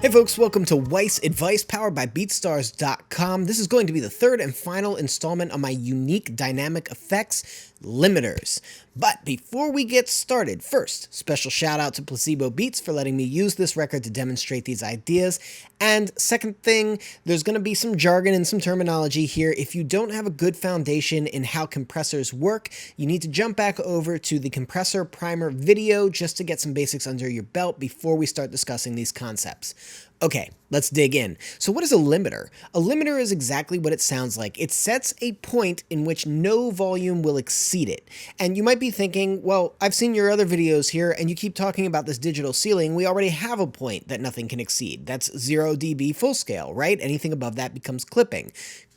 Hey folks, welcome to Weiss Advice powered by BeatStars.com. This is going to be the third and final installment on my unique dynamic effects limiters. But before we get started, first, special shout out to Placebo Beats for letting me use this record to demonstrate these ideas. And second thing, there's going to be some jargon and some terminology here. If you don't have a good foundation in how compressors work, you need to jump back over to the compressor primer video just to get some basics under your belt before we start discussing these concepts. Okay, let's dig in. So what is a limiter? A limiter is exactly what it sounds like. It sets a point in which no volume will exceed it. And you might be thinking, well, I've seen your other videos here and you keep talking about this digital ceiling. We already have a point that nothing can exceed. That's 0 dB full scale, right? Anything above that becomes clipping.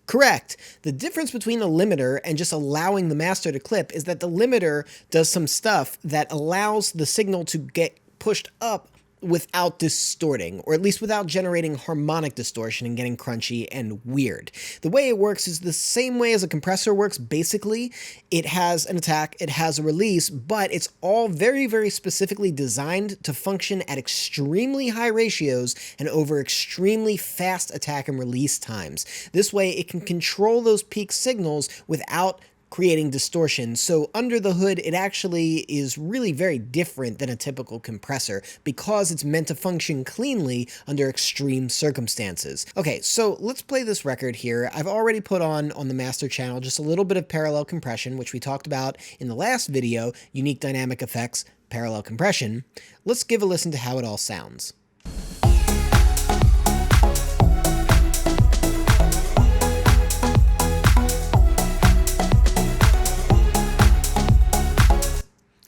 Correct. The difference between a limiter and just allowing the master to clip is that the limiter does some stuff that allows the signal to get pushed up without distorting, or at least without generating harmonic distortion and getting crunchy and weird. The way it works is the same way as a compressor works. Basically, it has an attack, it has a release, but it's all very, very specifically designed to function at extremely high ratios and over extremely fast attack and release times. This way, it can control those peak signals without creating distortion. So under the hood, it actually is really very different than a typical compressor because it's meant to function cleanly under extreme circumstances. Okay, so let's play this record here. I've already put on the master channel just a little bit of parallel compression, which we talked about in the last video, unique dynamic effects, parallel compression. Let's give a listen to how it all sounds.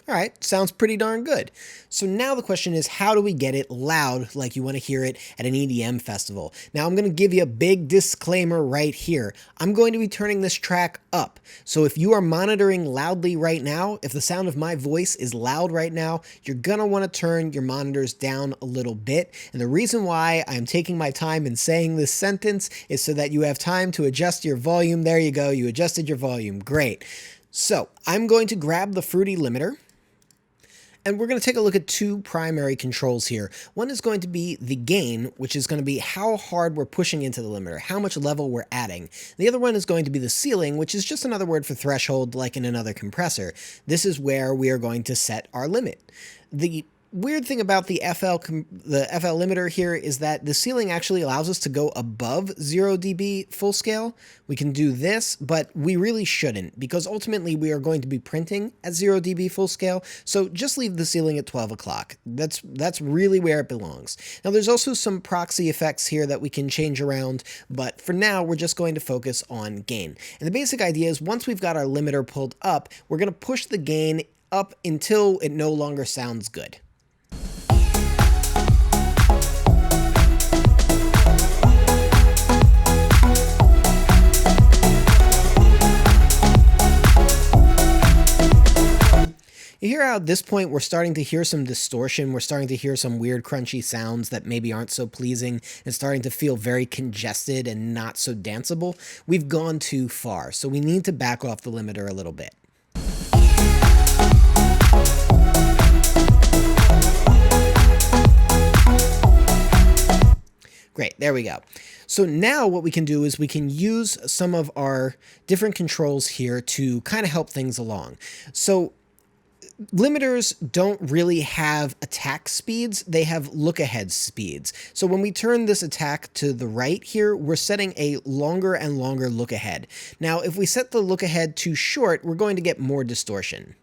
All right, sounds pretty darn good. So now the question is, how do we get it loud like you want to hear it at an EDM festival? Now I'm going to give you a big disclaimer right here. I'm going to be turning this track up. So if you are monitoring loudly right now, if the sound of my voice is loud right now, you're going to want to turn your monitors down a little bit. And the reason why I'm taking my time in saying this sentence is so that you have time to adjust your volume. There you go. You adjusted your volume. Great. So I'm going to grab the Fruity limiter. And we're going to take a look at two primary controls here. One is going to be the gain, which is going to be how hard we're pushing into the limiter, how much level we're adding. The other one is going to be the ceiling, which is just another word for threshold like in another compressor. This is where we are going to set our limit. The weird thing about the FL limiter here is that the ceiling actually allows us to go above 0 dB full scale. We can do this, but we really shouldn't because ultimately we are going to be printing at 0 dB full scale. So just leave the ceiling at 12 o'clock. That's really where it belongs. Now there's also some proxy effects here that we can change around, but for now we're just going to focus on gain. And the basic idea is once we've got our limiter pulled up, we're going to push the gain up until it no longer sounds good. You hear how at this point we're starting to hear some distortion, we're starting to hear some weird crunchy sounds that maybe aren't so pleasing and starting to feel very congested and not so danceable. We've gone too far, so we need to back off the limiter a little bit. Great, there we go. So now what we can do is we can use some of our different controls here to kind of help things along. So limiters don't really have attack speeds, they have look-ahead speeds. So when we turn this attack to the right here, we're setting a longer and longer look-ahead. Now, if we set the look-ahead too short, we're going to get more distortion.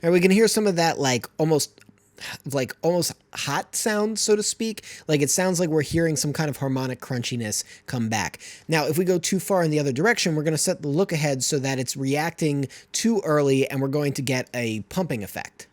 And we can hear some of that like almost hot sound, so to speak. Like it sounds like we're hearing some kind of harmonic crunchiness come back. Now, if we go too far in the other direction, we're going to set the look ahead so that it's reacting too early and we're going to get a pumping effect.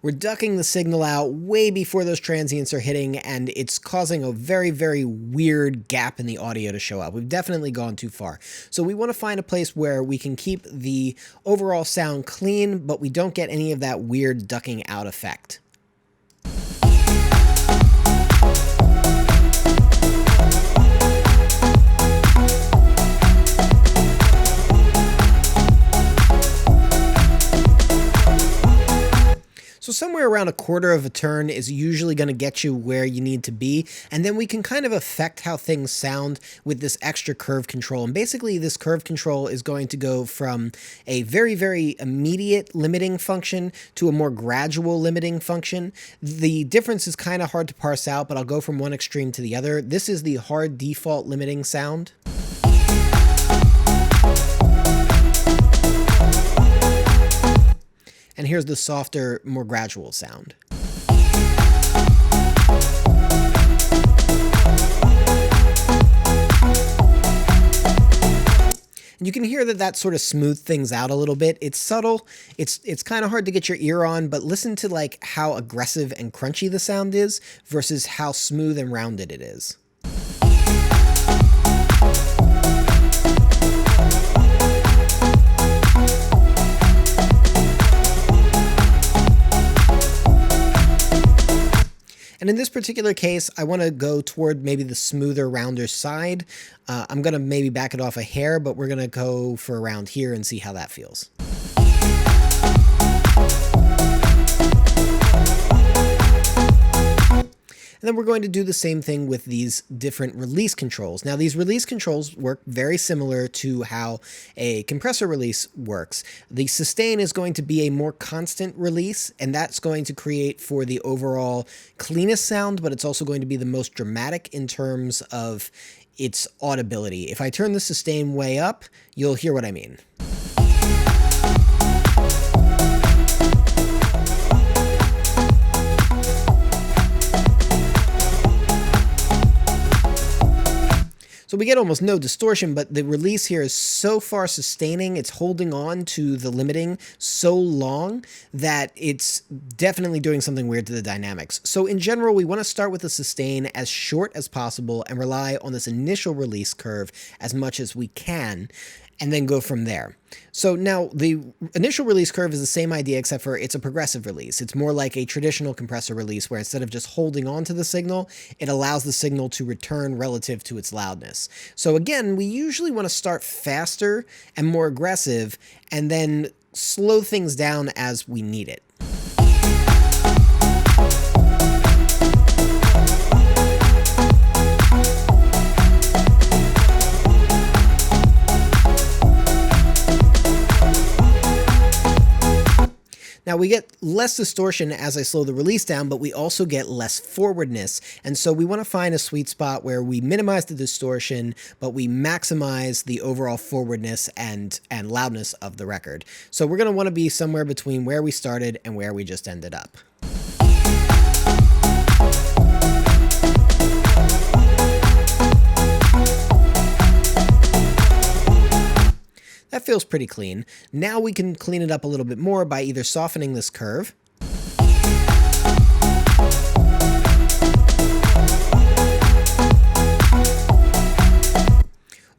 We're ducking the signal out way before those transients are hitting, and it's causing a very, very weird gap in the audio to show up. We've definitely gone too far. So we want to find a place where we can keep the overall sound clean, but we don't get any of that weird ducking out effect. So somewhere around a quarter of a turn is usually going to get you where you need to be, and then we can kind of affect how things sound with this extra curve control. And basically this curve control is going to go from a very, very immediate limiting function to a more gradual limiting function. The difference is kind of hard to parse out, but I'll go from one extreme to the other. This is the hard default limiting sound. And here's the softer, more gradual sound. And you can hear that sort of smooth things out a little bit. It's subtle. It's kind of hard to get your ear on, but listen to like how aggressive and crunchy the sound is versus how smooth and rounded it is. And in this particular case, I want to go toward maybe the smoother, rounder side. I'm going to maybe back it off a hair, but we're going to go for around here and see how that feels. And then we're going to do the same thing with these different release controls. Now, these release controls work very similar to how a compressor release works. The sustain is going to be a more constant release, and that's going to create for the overall cleanest sound, but it's also going to be the most dramatic in terms of its audibility. If I turn the sustain way up, you'll hear what I mean. So we get almost no distortion, but the release here is so far sustaining, it's holding on to the limiting so long that it's definitely doing something weird to the dynamics. So in general, we want to start with the sustain as short as possible and rely on this initial release curve as much as we can, and then go from there. So now the initial release curve is the same idea, except for it's a progressive release. It's more like a traditional compressor release where instead of just holding on to the signal, it allows the signal to return relative to its loudness. So again, we usually want to start faster and more aggressive and then slow things down as we need it. Now we get less distortion as I slow the release down, but we also get less forwardness. And so we want to find a sweet spot where we minimize the distortion, but we maximize the overall forwardness and loudness of the record. So we're going to want to be somewhere between where we started and where we just ended up. That feels pretty clean. Now we can clean it up a little bit more by either softening this curve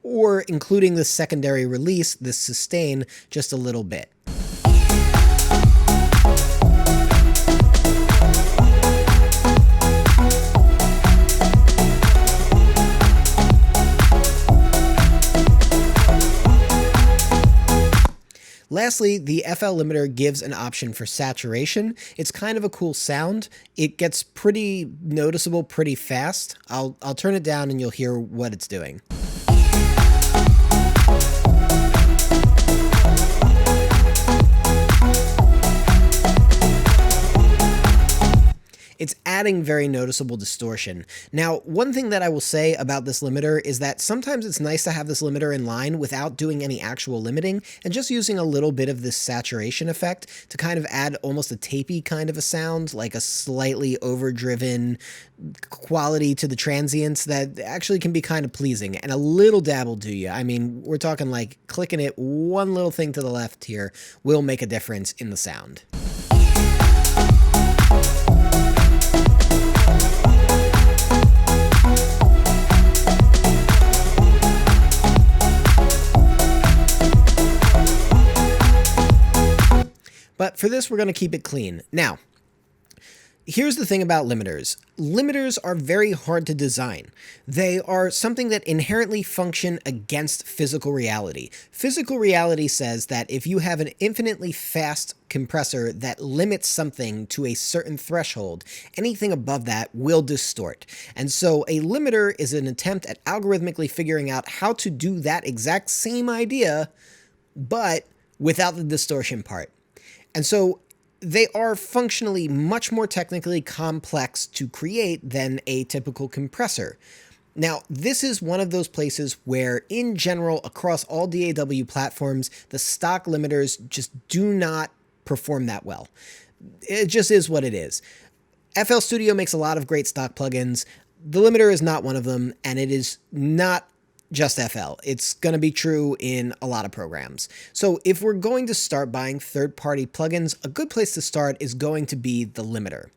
or including the secondary release, this sustain, just a little bit. Lastly, the FL limiter gives an option for saturation. It's kind of a cool sound. It gets pretty noticeable pretty fast. I'll turn it down and you'll hear what it's doing. It's adding very noticeable distortion. Now, one thing that I will say about this limiter is that sometimes it's nice to have this limiter in line without doing any actual limiting and just using a little bit of this saturation effect to kind of add almost a tapey kind of a sound, like a slightly overdriven quality to the transients that actually can be kind of pleasing, and a little dab will do you. I mean, we're talking like clicking it one little thing to the left here will make a difference in the sound. But for this, we're going to keep it clean. Now, Here's the thing about limiters. Limiters are very hard to design. They are something that inherently function against physical reality. Physical reality says that if you have an infinitely fast compressor that limits something to a certain threshold, anything above that will distort. And so a limiter is an attempt at algorithmically figuring out how to do that exact same idea, but without the distortion part. And so they are functionally much more technically complex to create than a typical compressor. Now, this is one of those places where, in general, across all DAW platforms, the stock limiters just do not perform that well. It just is what it is. FL Studio makes a lot of great stock plugins. The limiter is not one of them, and it is not just FL. It's going to be true in a lot of programs. So if we're going to start buying third-party plugins, a good place to start is going to be the limiter.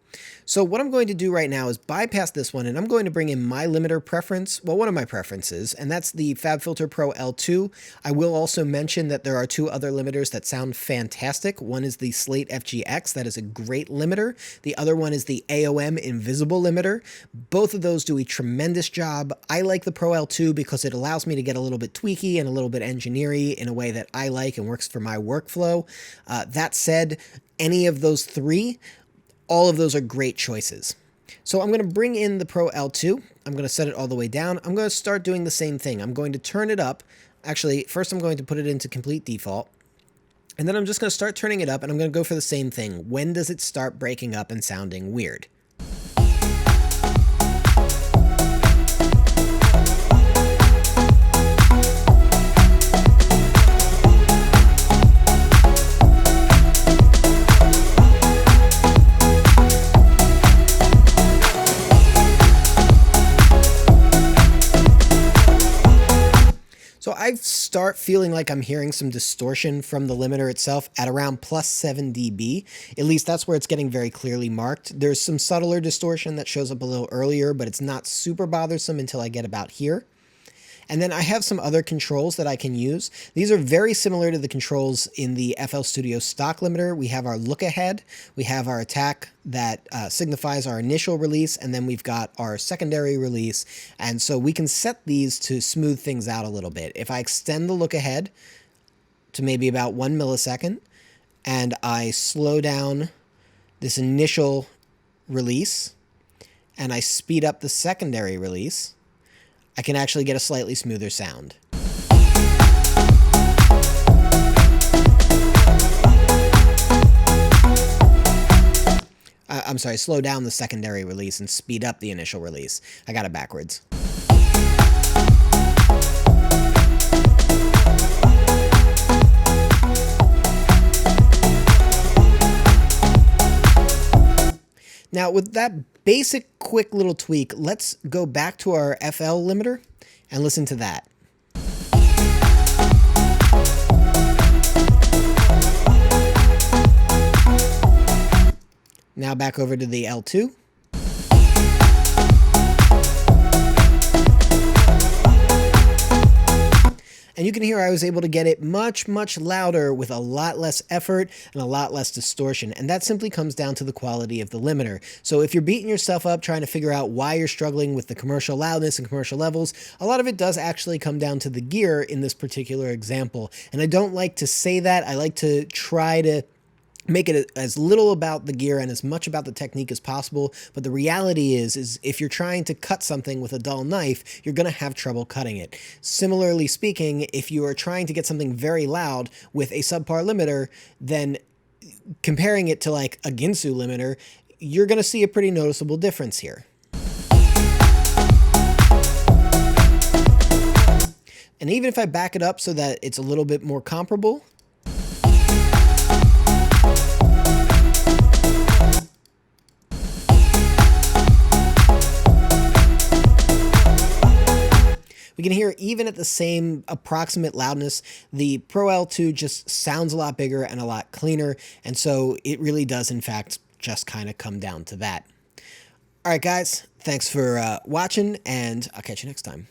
So what I'm going to do right now is bypass this one, and I'm going to bring in my limiter preference, well, one of my preferences, and that's the FabFilter Pro L2. I will also mention that there are two other limiters that sound fantastic. One is the Slate FGX, that is a great limiter. The other one is the AOM Invisible limiter. Both of those do a tremendous job. I like the Pro L2 because it allows me to get a little bit tweaky and a little bit engineery in a way that I like and works for my workflow. That said, any of those three, all of those are great choices. So I'm going to bring in the Pro L2. I'm going to set it all the way down. I'm going to start doing the same thing. I'm going to turn it up. Actually, first I'm going to put it into complete default. And then I'm just going to start turning it up, and I'm going to go for the same thing. When does it start breaking up and sounding weird? So I start feeling like I'm hearing some distortion from the limiter itself at around plus 7 dB. At least that's where it's getting very clearly marked. There's some subtler distortion that shows up a little earlier, but it's not super bothersome until I get about here. And then I have some other controls that I can use. These are very similar to the controls in the FL Studio stock limiter. We have our look ahead, we have our attack that signifies our initial release, and then we've got our secondary release. And so we can set these to smooth things out a little bit. If I extend the look ahead to maybe about 1 millisecond, and I slow down this initial release, and I speed up the secondary release, I can actually get a slightly smoother sound. I'm sorry, slow down the secondary release and speed up the initial release. I got it backwards. Now, with that basic, quick little tweak, let's go back to our FL limiter and listen to that. Now back over to the L2. And you can hear I was able to get it much, much louder with a lot less effort and a lot less distortion. And that simply comes down to the quality of the limiter. So if you're beating yourself up trying to figure out why you're struggling with the commercial loudness and commercial levels, a lot of it does actually come down to the gear in this particular example. And I don't like to say that. I like to try to make it as little about the gear and as much about the technique as possible. But the reality is if you're trying to cut something with a dull knife, you're going to have trouble cutting it. Similarly speaking, if you are trying to get something very loud with a subpar limiter, then comparing it to like a Ginsu limiter, you're going to see a pretty noticeable difference here. And even if I back it up so that it's a little bit more comparable, we can hear even at the same approximate loudness, the Pro L2 just sounds a lot bigger and a lot cleaner. And so it really does, in fact, just kind of come down to that. All right, guys, thanks for watching, and I'll catch you next time.